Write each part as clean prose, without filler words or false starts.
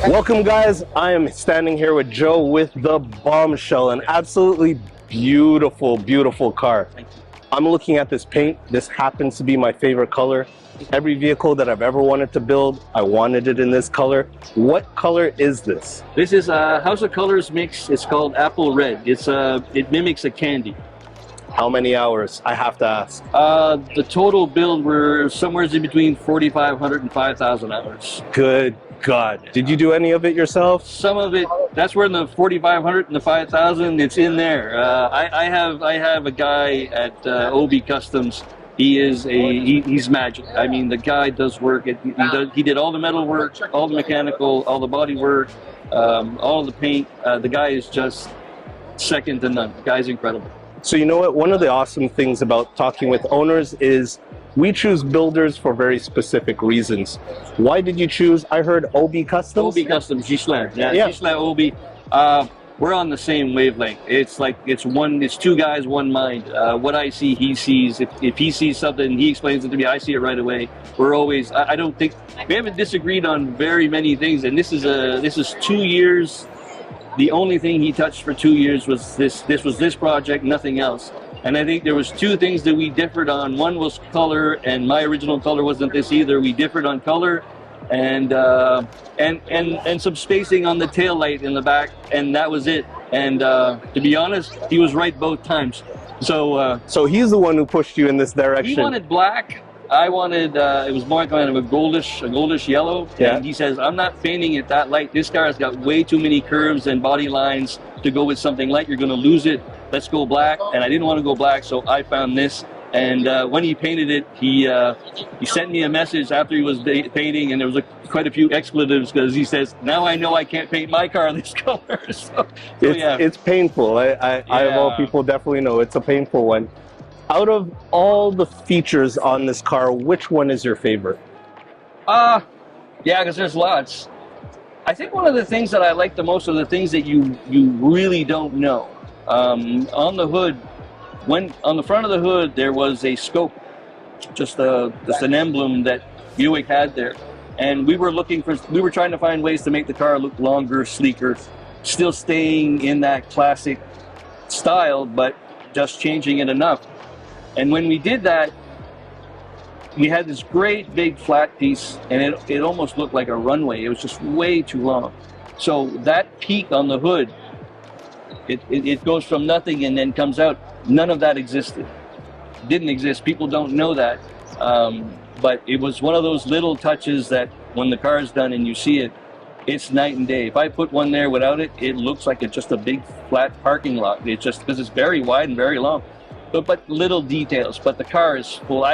Welcome guys, I am standing here with Joe with the Bombshell, an absolutely beautiful, beautiful car. I'm looking at this paint. This happens to be my favorite color. Every vehicle that I've ever wanted to build, I wanted it in this color. What color is this? This is a House of Colors mix. It's called Apple Red. It mimics a candy. How many hours? I have to ask. The total build, we're somewhere in between 4,500 and 5,000 hours. Good God. Did you do any of it yourself? Some of it, that's where in the 4,500 and the 5,000, it's in there. I have a guy at Aube Customs. He's magic. I mean, the guy does work. He did all the metal work, all the mechanical, all the body work, all the paint. The guy is just second to none. The guy's incredible. So you know what? One of the awesome things about talking with owners is we choose builders for very specific reasons. Why did you choose? I heard Aube Customs. Aube Customs, Gislain. Yeah. Gislain Aube. We're on the same wavelength. It's like it's two guys, one mind. What I see, he sees. If he sees something, he explains it to me. I see it right away. We're always. I don't think we haven't disagreed on very many things. And this is 2 years. The only thing he touched for 2 years was this project, nothing else. And I think there was two things that we differed on. One was color, and my original color wasn't this either. We differed on color, and some spacing on the tail light in the back, and that was it. And to be honest, he was right both times. So he's the one who pushed you in this direction. He wanted black. I wanted, it was more kind of a goldish yellow. Yeah. And he says, I'm not painting it that light. This car has got way too many curves and body lines to go with something light. You're going to lose it. Let's go black. And I didn't want to go black, so I found this. And when he painted it, he sent me a message after he was painting, and there was quite a few expletives because he says, now I know I can't paint my car this color. It's painful. I of all people definitely know it's a painful one. Out of all the features on this car, which one is your favorite? Yeah, because there's lots. I think one of the things that I like the most are the things that you really don't know. On the hood, on the front of the hood, there was a scope, just an emblem that Buick had there, and we were trying to find ways to make the car look longer, sleeker, still staying in that classic style, but just changing it enough. And when we did that, we had this great big flat piece, and it almost looked like a runway. It was just way too long. So that peak on the hood, it goes from nothing and then comes out. None of that existed. Didn't exist. People don't know that. But it was one of those little touches that when the car is done and you see it, it's night and day. If I put one there without it, it looks like it's just a big flat parking lot. It's just because it's very wide and very long. But little details. But the car is full.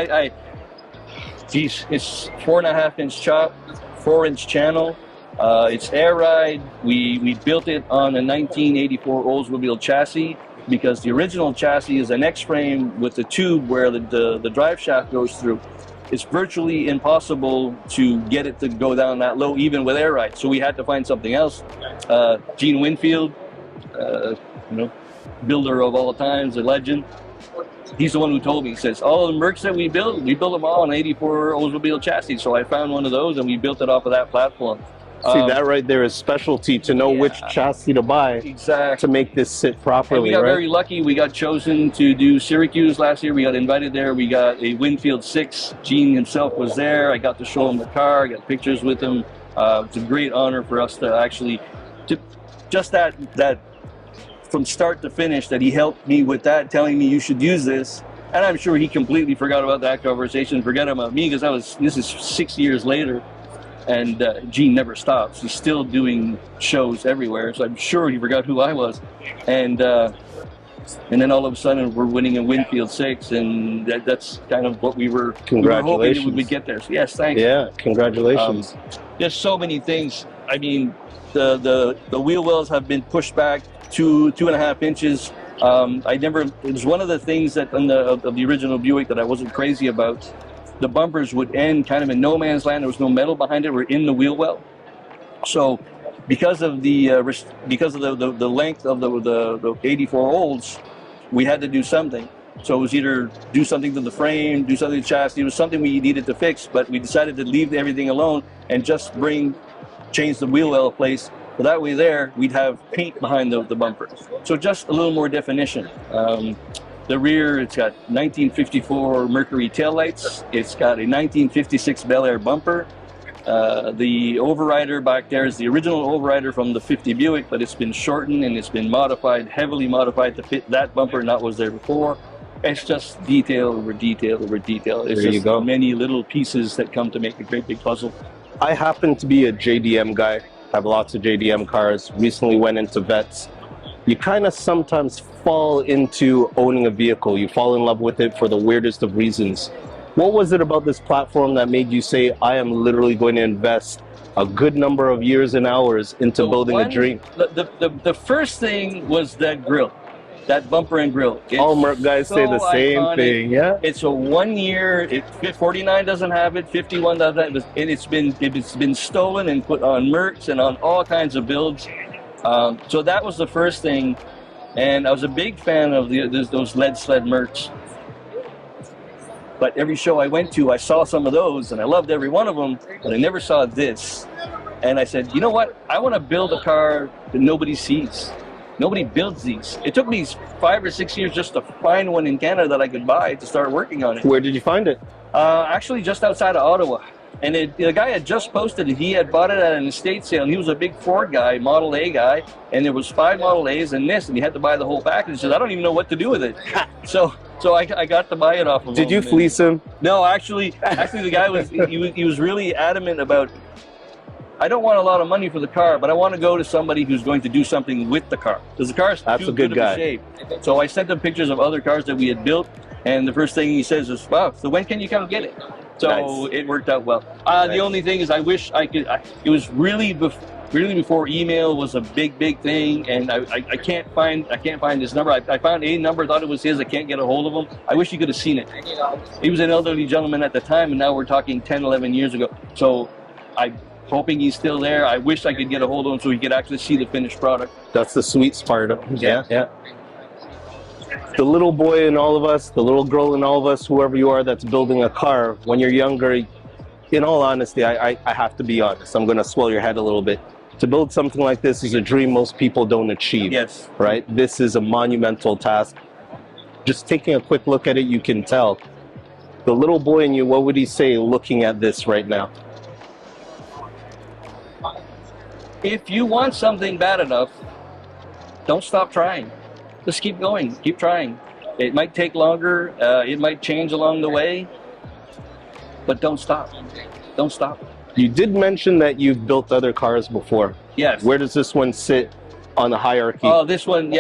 Geez, it's 4.5-inch chop, 4-inch channel. It's air ride. We built it on a 1984 Oldsmobile chassis because the original chassis is an X-frame with a tube where the drive shaft goes through. It's virtually impossible to get it to go down that low, even with air ride. So we had to find something else. Gene Winfield, builder of all times, a legend. He's the one who told me. He says, all the Mercs that we built them all on 84 Oldsmobile chassis. So I found one of those and we built it off of that platform. See, that right there is specialty to know which chassis to buy to make this sit properly. And we got very lucky. We got chosen to do Syracuse last year. We got invited there. We got a Winfield 6. Gene himself was there. I got to show him the car. I got pictures with him. It's a great honor for us to actually, that from start to finish, that he helped me with that, telling me you should use this. And I'm sure he completely forgot about that conversation, forgot about me, because this is 6 years later. And Gene never stops. He's still doing shows everywhere, so I'm sure he forgot who I was. And then all of a sudden, we're winning a Winfield 6, and that's kind of what we were Congratulations. hoping we'd get there. So yes, thanks. Yeah, congratulations. There's so many things. I mean, the wheel wells have been pushed back 2.5 inches. It was one of the things that of the original Buick that I wasn't crazy about. The bumpers would end kind of in no man's land. There was no metal behind it. We're in the wheel well. So because of the length of the 84 Olds, we had to do something. So it was either do something to the frame, do something to the chassis. It was something we needed to fix, but we decided to leave everything alone and just bring change the wheel well place. So that way there, we'd have paint behind the bumper. So just a little more definition. The rear, it's got 1954 Mercury taillights. It's got a 1956 Bel Air bumper. The overrider back there is the original overrider from the 50 Buick, but it's been shortened and it's been modified, heavily modified to fit that bumper, not what was there before. It's just detail over detail over detail. It's just many little pieces that come to make a great big puzzle. I happen to be a JDM guy. I have lots of JDM cars. Recently went into vets. You kind of sometimes fall into owning a vehicle. You fall in love with it for the weirdest of reasons. What was it about this platform that made you say, I am literally going to invest a good number of years and hours into building a dream? The first thing was that grill, that bumper and grill. All Merc guys say the same thing, yeah? It's a 1 year, 49 doesn't have it, 51 doesn't have it, and it's been stolen and put on Mercs and on all kinds of builds. So that was the first thing, and I was a big fan of those lead sled Mercs. But every show I went to, I saw some of those, and I loved every one of them, but I never saw this. And I said, you know what? I want to build a car that nobody sees. Nobody builds these. It took me 5 or 6 years just to find one in Canada that I could buy to start working on it. Where did you find it? Actually, just outside of Ottawa. And the guy had just posted it. He had bought it at an estate sale, and he was a big Ford guy, Model A guy, and there was 5 Model A's and this, and he had to buy the whole package. He said, I don't even know what to do with it. So I got to buy it off of him. Did you fleece him? No, actually the guy he was really adamant about, I don't want a lot of money for the car, but I want to go to somebody who's going to do something with the car. Because the car's too good of a shape. So I sent him pictures of other cars that we had built, and the first thing he says is, wow, so when can you come get it? So nice. It worked out well. Nice. The only thing is I wish I could, it was really before email was a big thing, and I can't find this number. I found a number, thought it was his, I can't get a hold of him. I wish you could have seen it. He was an elderly gentleman at the time, and now we're talking 10, 11 years ago. So I'm hoping he's still there. I wish I could get a hold of him so he could actually see the finished product. That's the sweet part of it. Yeah. The little boy in all of us, the little girl in all of us, whoever you are that's building a car, when you're younger, in all honesty, I have to be honest. I'm going to swell your head a little bit. To build something like this is a dream most people don't achieve. Yes. Right? This is a monumental task. Just taking a quick look at it, you can tell. The little boy in you, what would he say looking at this right now? If you want something bad enough, don't stop trying. Just keep going, keep trying. It might take longer, it might change along the way, but don't stop. Don't stop. You did mention that you've built other cars before. Yes. Where does this one sit on the hierarchy? Oh, this one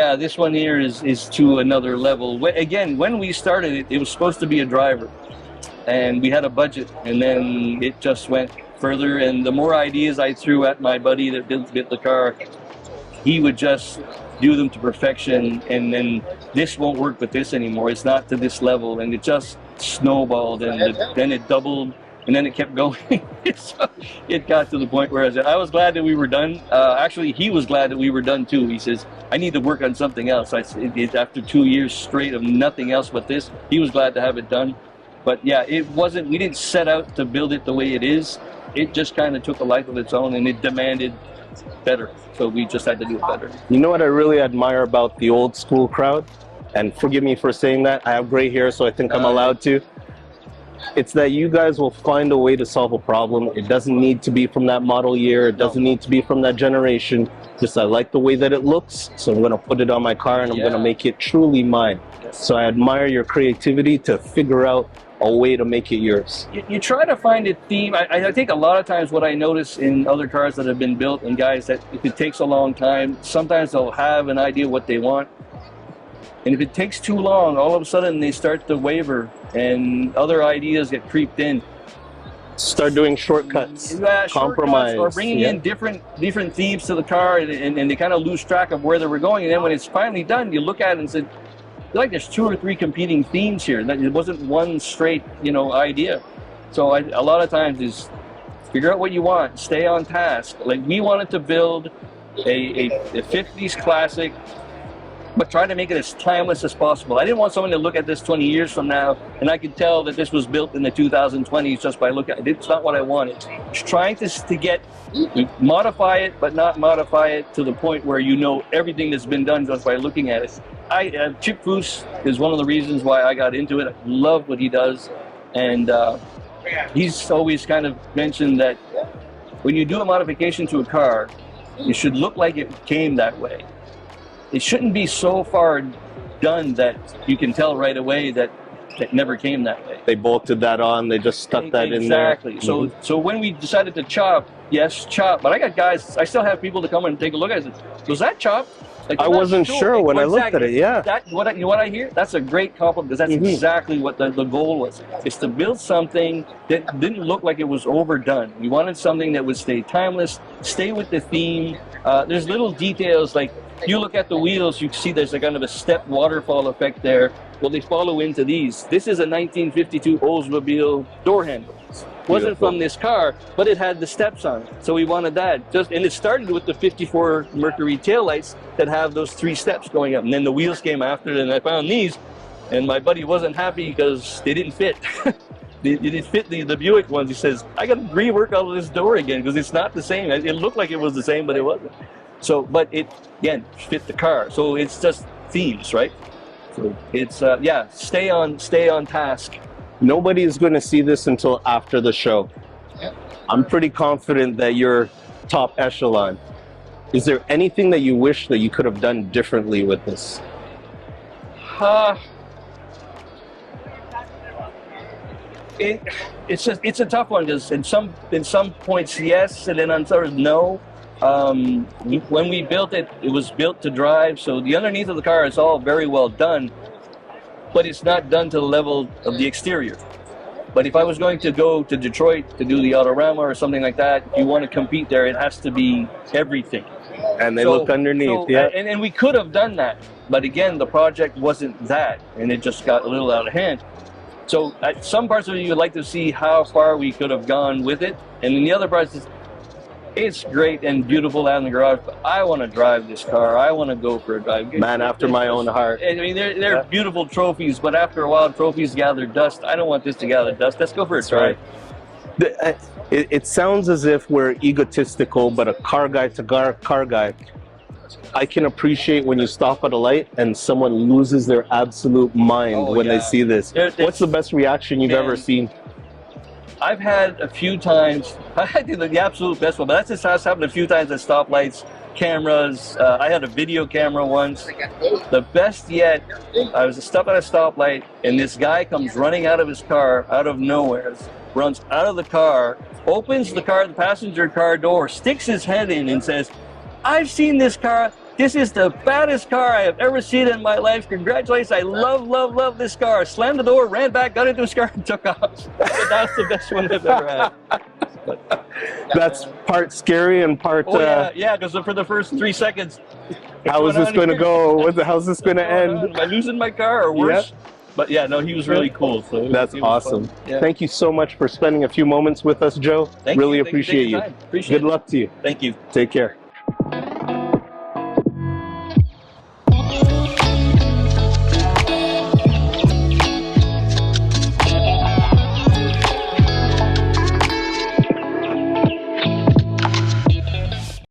here is to another level. Again, when we started it was supposed to be a driver, and we had a budget, and then it just went further, and the more ideas I threw at my buddy that built the car, he would just do them to perfection, and then this won't work with this anymore. It's not to this level, and it just snowballed, and then it doubled, and then it kept going. So it got to the point where I was glad that we were done. Actually, he was glad that we were done too. He says, I need to work on something else. After 2 years straight of nothing else but this, he was glad to have it done. But yeah, we didn't set out to build it the way it is. It just kind of took a life of its own, and it demanded better. So we just had to do it better. You know what I really admire about the old school crowd? And forgive me for saying that. I have gray hair, so I think I'm allowed to. It's that you guys will find a way to solve a problem. It doesn't need to be from that model year. It doesn't need to be from that generation. Just I like the way that it looks, so I'm going to put it on my car, and I'm going to make it truly mine. So I admire your creativity to figure out a way to make it yours. You try to find a theme. I think a lot of times what I notice in other cars that have been built, and guys, that if it takes a long time, sometimes they'll have an idea what they want, and if it takes too long, all of a sudden they start to waver and other ideas get creeped in. Start doing shortcuts, compromise, or bringing in different themes to the car, and they kind of lose track of where they were going, and then when it's finally done, you look at it and say, like there's 2 or 3 competing themes here. It wasn't one straight, idea. So a lot of times is figure out what you want, stay on task. Like we wanted to build a 50s classic but try to make it as timeless as possible. I didn't want someone to look at this 20 years from now and I could tell that this was built in the 2020s just by looking at it. It's not what I wanted. Just trying to modify it, but not modify it to the point where you know everything that's been done just by looking at it. Chip Foose is one of the reasons why I got into it. I love what he does, and he's always kind of mentioned that when you do a modification to a car, it should look like it came that way. It shouldn't be so far done that you can tell right away that it never came that way. They bolted that on, they just stuck that in there. Exactly. So when we decided to chop, yes, chop, but I got guys, I still have people to come and take a look at it. Was that chop? Like, I wasn't sure when I looked at it, yeah. You know what I hear? That's a great compliment, because that's exactly what the goal was. It's to build something that didn't look like it was overdone. We wanted something that would stay timeless, stay with the theme. There's little details, like you look at the wheels, you see there's a kind of a step waterfall effect there. Well, they follow into these. This is a 1952 Oldsmobile door handle. Wasn't from this car, but it had the steps on it. So we wanted that. And it started with the 54 Mercury taillights that have those 3 steps going up. And then the wheels came after it, and I found these. And my buddy wasn't happy because they didn't fit. They didn't fit the Buick ones. He says, I got to rework all of this door again because it's not the same. It looked like it was the same, but it wasn't. So, but it, again, fit the car. So it's just themes, right? So it's, yeah, stay on task. Nobody is going to see this until after the show. Yeah. I'm pretty confident that you're top echelon. Is there anything that you wish that you could have done differently with this? It's a tough one, because in some points yes, and then on others no. When we built it, it was built to drive, so the underneath of the car is all very well done, but it's not done to the level of the exterior. But if I was going to go to Detroit to do the Autorama or something like that, if you want to compete there, it has to be everything. And they look underneath, yeah. And we could have done that, but again, the project wasn't that, and it just got a little out of hand. So at some parts of it, you would like to see how far we could have gone with it, and in the other parts, it's great and beautiful out in the garage, but I want to drive this car. I want to go for a drive. Man after my own heart. I mean, they're beautiful trophies, but after a while, trophies gather dust. I don't want this to gather dust. Let's go for a drive. Right. It sounds as if we're egotistical, but a car guy to car guy, I can appreciate when you stop at a light and someone loses their absolute mind when they see this. What's the best reaction you've ever seen? I've had a few times, I did the absolute best one, but that's just how it's happened a few times at stoplights, cameras. I had a video camera once. The best yet, I was stopped at a stoplight, and this guy comes running out of his car, out of nowhere, runs out of the car, opens the passenger car door, sticks his head in and says, I've seen this car. This is the baddest car I have ever seen in my life. Congratulations. I love this car. Slammed the door, ran back, got into his car, and took off. That's the best one I've ever had. But, that's part scary and part... yeah, because for the first 3 seconds... How is this going to go? How's this going to end? Am I losing my car or worse? Yep. But yeah, no, he was really cool. So that's awesome. Yeah. Thank you so much for spending a few moments with us, Joe. Really appreciate you. Appreciate Good luck to you. Thank you. Take care.